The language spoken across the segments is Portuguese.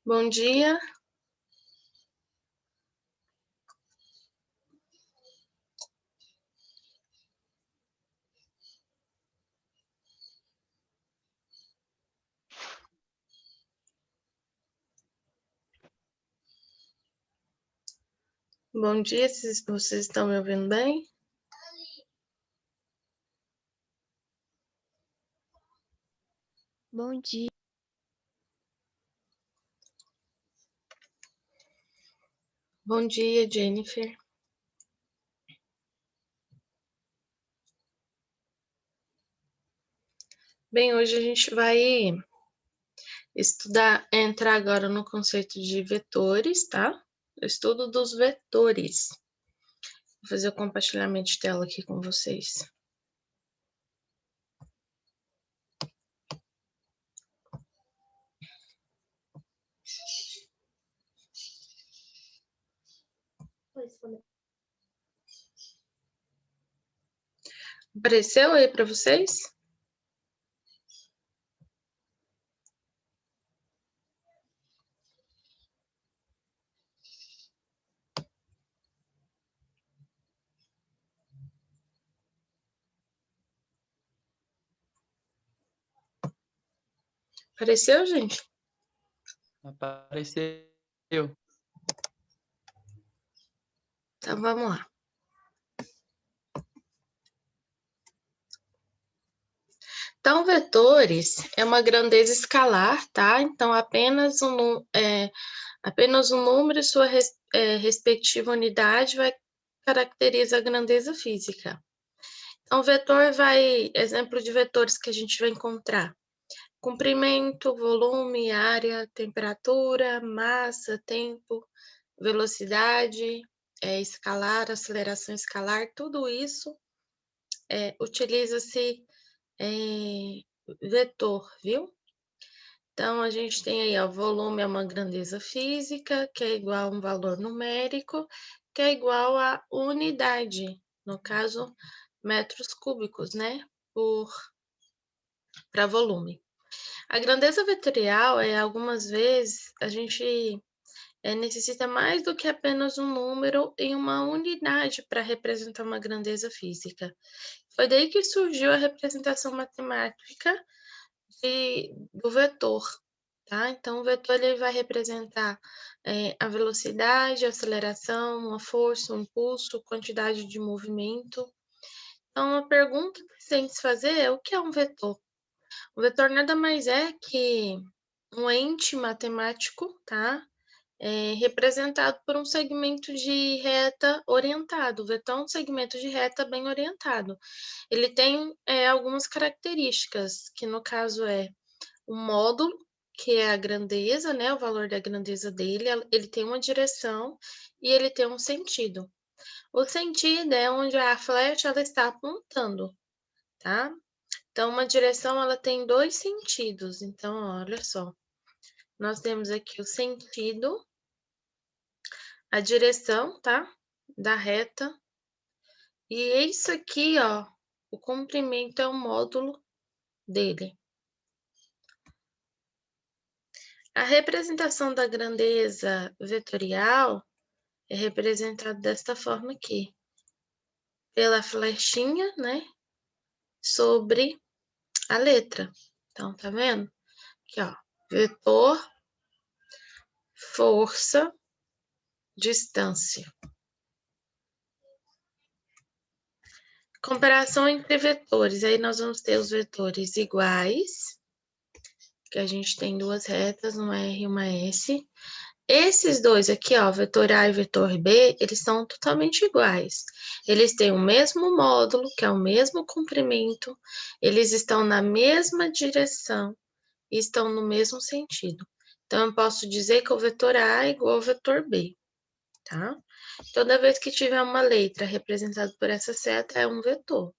Bom dia. Bom dia, vocês estão me ouvindo bem? Bom dia. Bom dia, Jennifer. Bem, hoje a gente vai entrar agora no conceito de vetores, tá? O estudo dos vetores. Vou fazer o compartilhamento de tela aqui com vocês. Apareceu aí para vocês? Apareceu, gente? Apareceu. Então, vamos lá. Então, vetores é uma grandeza escalar, tá? Então, apenas um número e sua respectiva unidade vai caracterizar a grandeza física. Então, exemplo de vetores que a gente vai encontrar: comprimento, volume, área, temperatura, massa, tempo, velocidade, escalar, aceleração escalar, tudo isso utiliza-se vetor, viu? Então, a gente tem aí, ó, volume é uma grandeza física, que é igual a um valor numérico, que é igual a unidade, no caso, metros cúbicos, né, para volume. A grandeza vetorial algumas vezes, a gente necessita mais do que apenas um número em uma unidade para representar uma grandeza física. Foi daí que surgiu a representação matemática do vetor, tá? Então, o vetor ele vai representar a velocidade, a aceleração, a força, o impulso, quantidade de movimento. Então, a pergunta que tem que se fazer é: o que é um vetor? O vetor nada mais é que um ente matemático, tá? Representado por um segmento de reta orientado. O vetor é um segmento de reta bem orientado. Ele tem algumas características, que no caso é o módulo, que é a grandeza, né? O valor da grandeza dele, ele tem uma direção e ele tem um sentido. O sentido é onde a flecha ela está apontando, tá? Então, uma direção ela tem dois sentidos. Então, olha só. Nós temos aqui o sentido, a direção, tá? Da reta. E isso aqui, ó, o comprimento é o módulo dele. A representação da grandeza vetorial é representada desta forma aqui, pela flechinha, né, sobre a letra. Então, tá vendo? Aqui, ó, vetor, força, distância. Comparação entre vetores. Aí nós vamos ter os vetores iguais, que a gente tem duas retas, uma R e uma S. Esses dois aqui, ó, vetor A e vetor B, eles são totalmente iguais. Eles têm o mesmo módulo, que é o mesmo comprimento, eles estão na mesma direção e estão no mesmo sentido. Então, eu posso dizer que o vetor A é igual ao vetor B, tá? Toda vez que tiver uma letra representada por essa seta, é um vetor.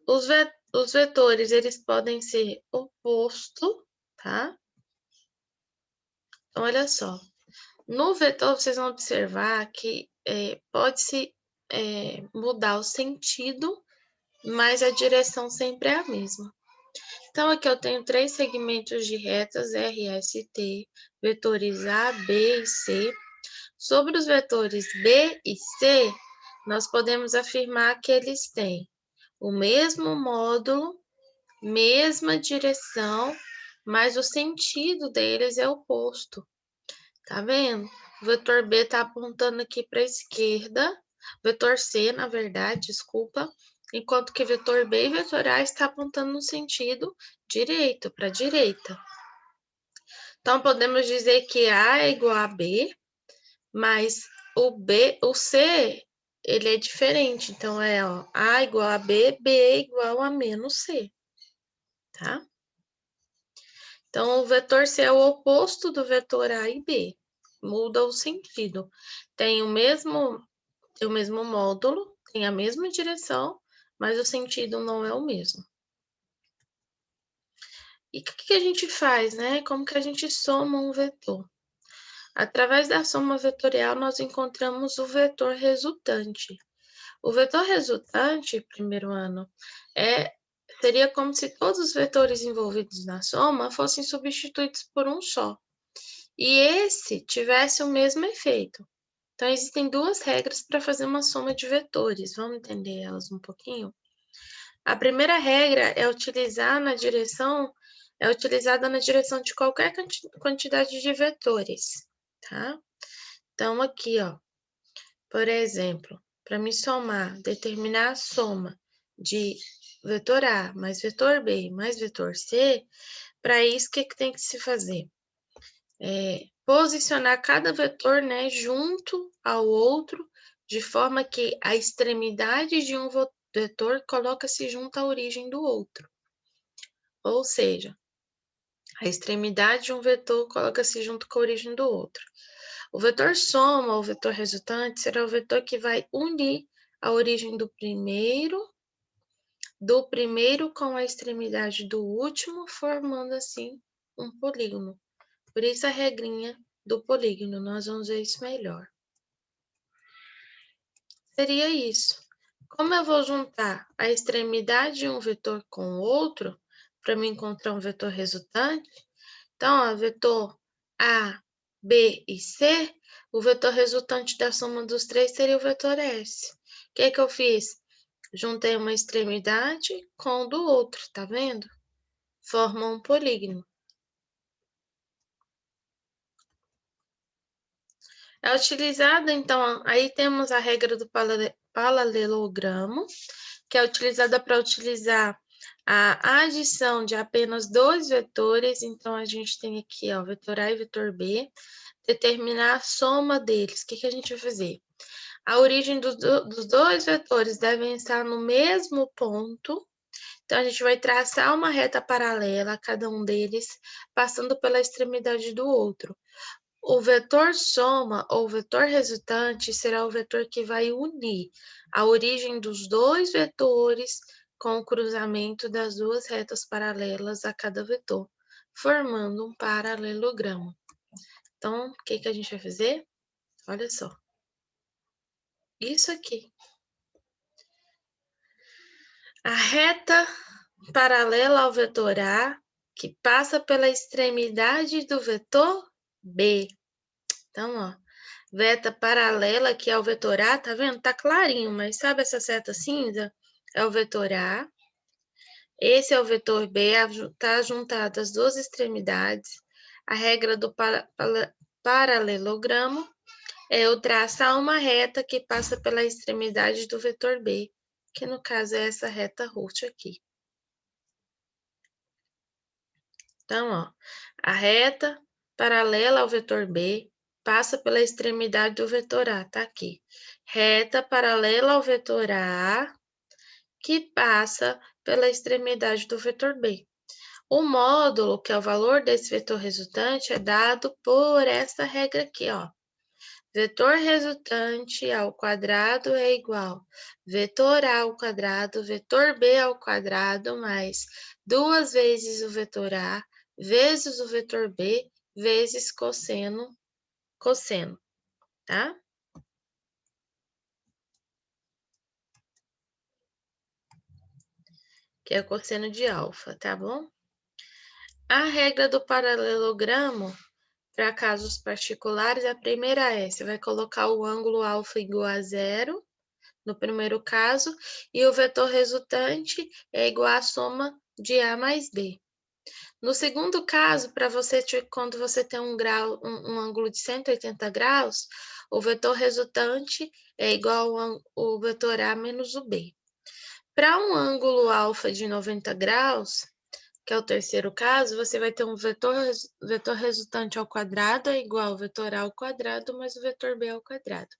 Os vetores, eles podem ser oposto, tá? Então, olha só. No vetor, vocês vão observar que pode-se mudar o sentido, mas a direção sempre é a mesma. Então, aqui eu tenho 3 segmentos de retas R, S e T, vetores A, B e C. Sobre os vetores B e C, nós podemos afirmar que eles têm o mesmo módulo, mesma direção, mas o sentido deles é oposto. Tá vendo? O vetor B está apontando aqui para a esquerda, vetor C, na verdade, desculpa, enquanto que vetor B e vetor A está apontando no sentido direito, para a direita. Então, podemos dizer que A é igual a B, mas o C, ele é diferente. Então, ó, A igual a B, B é igual a menos C, tá? Então, o vetor C é o oposto do vetor A e B. Muda o sentido. Tem o mesmo módulo, tem a mesma direção, mas o sentido não é o mesmo. E o que a gente faz, né? Como que a gente soma um vetor? Através da soma vetorial, nós encontramos o vetor resultante. O vetor resultante, primeiro ano, seria como se todos os vetores envolvidos na soma fossem substituídos por um só. E esse tivesse o mesmo efeito. Então, existem duas regras para fazer uma soma de vetores. Vamos entender elas um pouquinho? A primeira regra é utilizada na direção de qualquer quantidade de vetores, tá? Então, aqui, ó, por exemplo, para me somar, determinar a soma de vetor A mais vetor B mais vetor C, para isso, o que tem que se fazer? Posicionar cada vetor, né, junto ao outro, de forma que a extremidade de um vetor coloca-se junto à origem do outro. Ou seja, a extremidade de um vetor coloca-se junto com a origem do outro. O vetor soma, ou vetor resultante, será o vetor que vai unir a origem do primeiro com a extremidade do último, formando assim um polígono. Por isso a regrinha do polígono, nós vamos ver isso melhor. Seria isso. Como eu vou juntar a extremidade de um vetor com o outro, para me encontrar um vetor resultante, então, ó, vetor A, B e C, o vetor resultante da soma dos três seria o vetor S. O que que eu fiz? Juntei uma extremidade com o do outro, tá vendo? Forma um polígono. É utilizada, então, aí temos a regra do paralelogramo, que é utilizada para utilizar a adição de apenas dois vetores. Então, a gente tem aqui, ó, vetor A e vetor B, determinar a soma deles. O que a gente vai fazer? A origem dos dois vetores devem estar no mesmo ponto. Então, a gente vai traçar uma reta paralela a cada um deles, passando pela extremidade do outro. O vetor soma ou vetor resultante será o vetor que vai unir a origem dos dois vetores com o cruzamento das duas retas paralelas a cada vetor, formando um paralelogramo. Então, o que a gente vai fazer? Olha só. Isso aqui. A reta paralela ao vetor A, que passa pela extremidade do vetor B. Então, ó, reta paralela aqui ao vetor A, tá vendo? Tá clarinho, mas sabe essa seta cinza? É o vetor A. Esse é o vetor B, tá juntado as duas extremidades. A regra do paralelogramo é eu traçar uma reta que passa pela extremidade do vetor B, que no caso é essa reta roxa aqui. Então, ó, a reta paralela ao vetor B passa pela extremidade do vetor A, tá aqui. Reta paralela ao vetor A, que passa pela extremidade do vetor B. O módulo, que é o valor desse vetor resultante, é dado por essa regra aqui, ó. Vetor resultante ao quadrado é igual vetor A ao quadrado, vetor B ao quadrado, mais duas vezes o vetor A, vezes o vetor B, vezes cosseno, tá? que é cosseno de alfa, tá bom? A regra do paralelogramo, para casos particulares, a primeira é, você vai colocar o ângulo alfa igual a 0, no primeiro caso, e o vetor resultante é igual à soma de A mais B. No segundo caso, quando você tem um ângulo de 180 graus, o vetor resultante é igual ao vetor A menos o B. Para um ângulo alfa de 90 graus, que é o terceiro caso, você vai ter um vetor resultante ao quadrado é igual ao vetor A ao quadrado mais o vetor B ao quadrado.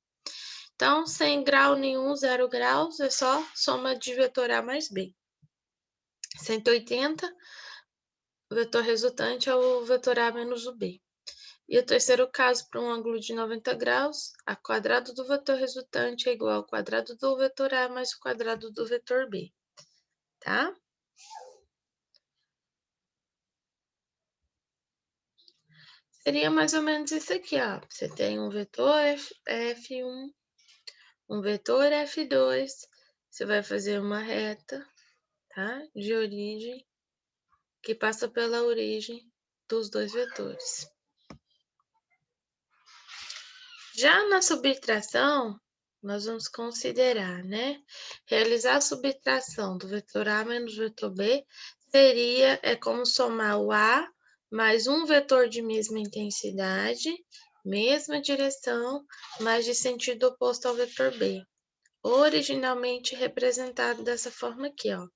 Então, sem grau nenhum, 0 graus, é só soma de vetor A mais B. 180, o vetor resultante é o vetor A menos o B. E o terceiro caso, para um ângulo de 90 graus, a quadrado do vetor resultante é igual ao quadrado do vetor A mais o quadrado do vetor B, tá? Seria mais ou menos isso aqui, ó. Você tem um vetor F1, um vetor F2, você vai fazer uma reta, tá? De origem, que passa pela origem dos dois vetores. Já na subtração, nós vamos considerar, né? Realizar a subtração do vetor A menos o vetor B é como somar o A mais um vetor de mesma intensidade, mesma direção, mas de sentido oposto ao vetor B. Originalmente representado dessa forma aqui, ó.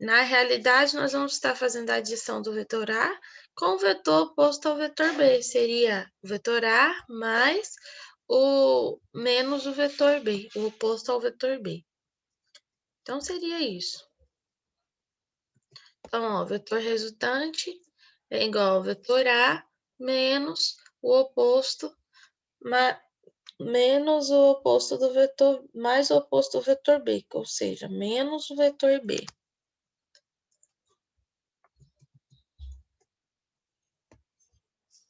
Na realidade, nós vamos estar fazendo a adição do vetor A com o vetor oposto ao vetor B. Seria o vetor A mais o menos o vetor B, o oposto ao vetor B. Então, seria isso. Então, ó, o vetor resultante é igual ao vetor A menos o oposto, menos o oposto do vetor, mais o oposto do vetor B, ou seja, menos o vetor B.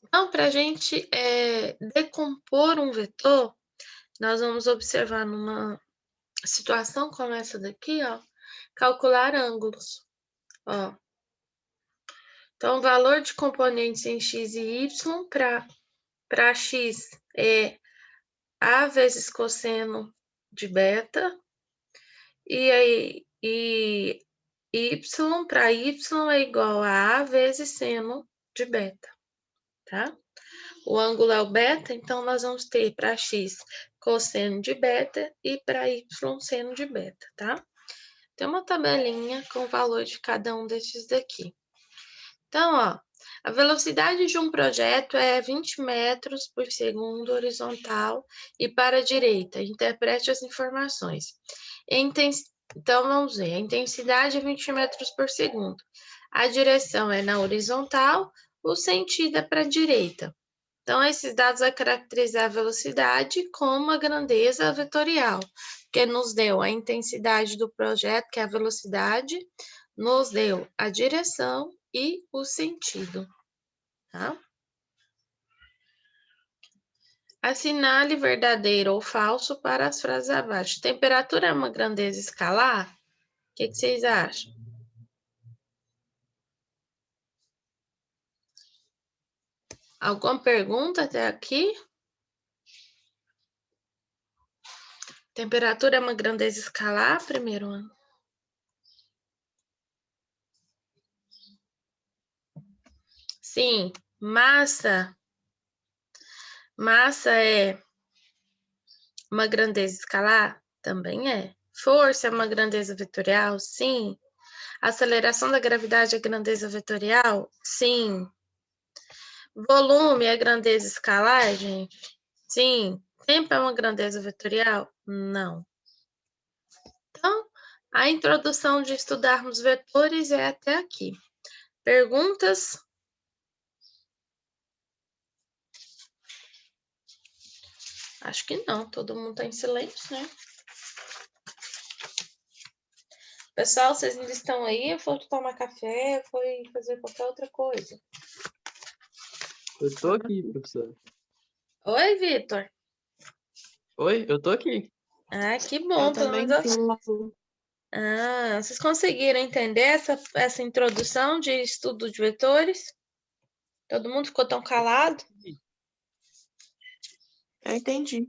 Então, para a gente decompor um vetor, nós vamos observar numa situação como essa daqui, ó, calcular ângulos, ó. Então, o valor de componentes em x e y para x é A vezes cosseno de beta, e aí y para y é igual a vezes seno de beta, tá? O ângulo é o beta, então nós vamos ter para x cosseno de beta e para y seno de beta, tá? Tem uma tabelinha com o valor de cada um desses daqui. Então, ó, a velocidade de um projeto é 20 metros por segundo horizontal e para a direita. Interprete as informações. Então, vamos ver. A intensidade é 20 metros por segundo. A direção é na horizontal, o sentido é para a direita. Então, esses dados vão caracterizar a velocidade como a grandeza vetorial, que nos deu a intensidade do projeto, que é a velocidade, nos deu a direção e o sentido, tá? Assinale verdadeiro ou falso para as frases abaixo. Temperatura é uma grandeza escalar? O que vocês acham? Alguma pergunta até aqui? Temperatura é uma grandeza escalar, primeiro ano? Sim. Massa é uma grandeza escalar? Também é. Força é uma grandeza vetorial? Sim. Aceleração da gravidade é grandeza vetorial? Sim. Volume é grandeza escalar, gente? Sim. Tempo é uma grandeza vetorial? Não. Então, a introdução de estudarmos vetores é até aqui. Perguntas? Acho que não, todo mundo está em silêncio, né? Pessoal, vocês ainda estão aí? Foi tomar café? Foi fazer qualquer outra coisa? Eu tô aqui, professor. Oi, Vitor. Oi, eu tô aqui. Ah, que bom. Eu também tô. Ah, vocês conseguiram entender essa introdução de estudo de vetores? Todo mundo ficou tão calado? Eu entendi.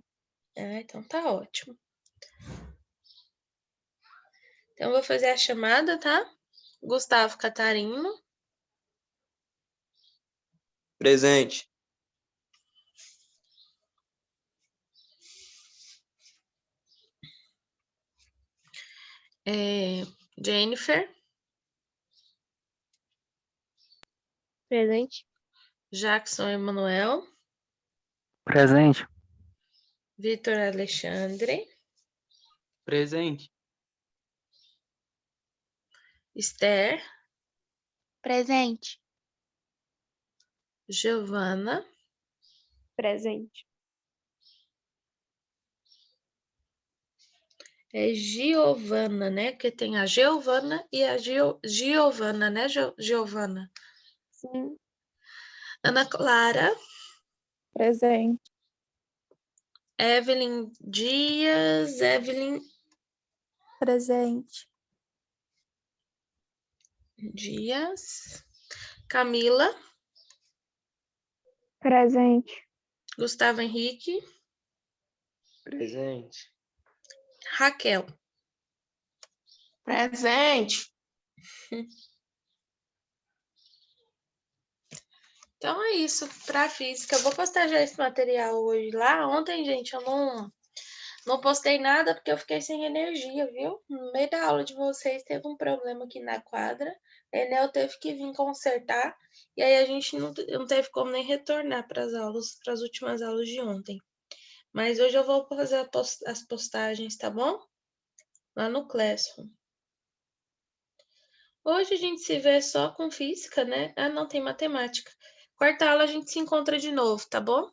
Então tá ótimo. Então, eu vou fazer a chamada, tá? Gustavo Catarino. Presente. Jennifer. Presente. Jackson Emanuel. Presente. Vitor Alexandre. Presente. Esther. Presente. Giovana. Presente. É Giovana, né? Porque tem a Giovana e a Giovana, né, Giovana? Sim. Ana Clara. Presente. Evelyn Dias. Evelyn Presente. Dias. Camila. Presente. Gustavo Henrique. Presente. Raquel. Presente. Então é isso para física. Eu vou postar já esse material hoje lá. Ontem, gente, eu não postei nada porque eu fiquei sem energia, viu? No meio da aula de vocês teve um problema aqui na quadra. A Enel teve que vir consertar. E aí a gente não teve como nem retornar para as aulas, para as últimas aulas de ontem. Mas hoje eu vou fazer as postagens, tá bom? Lá no Classroom. Hoje a gente se vê só com física, né? Ah, não, tem matemática. Quarta aula a gente se encontra de novo, tá bom?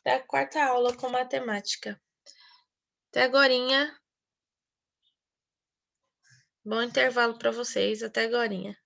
Até a quarta aula com matemática. Até agorinha. Bom intervalo para vocês. Até agorinha.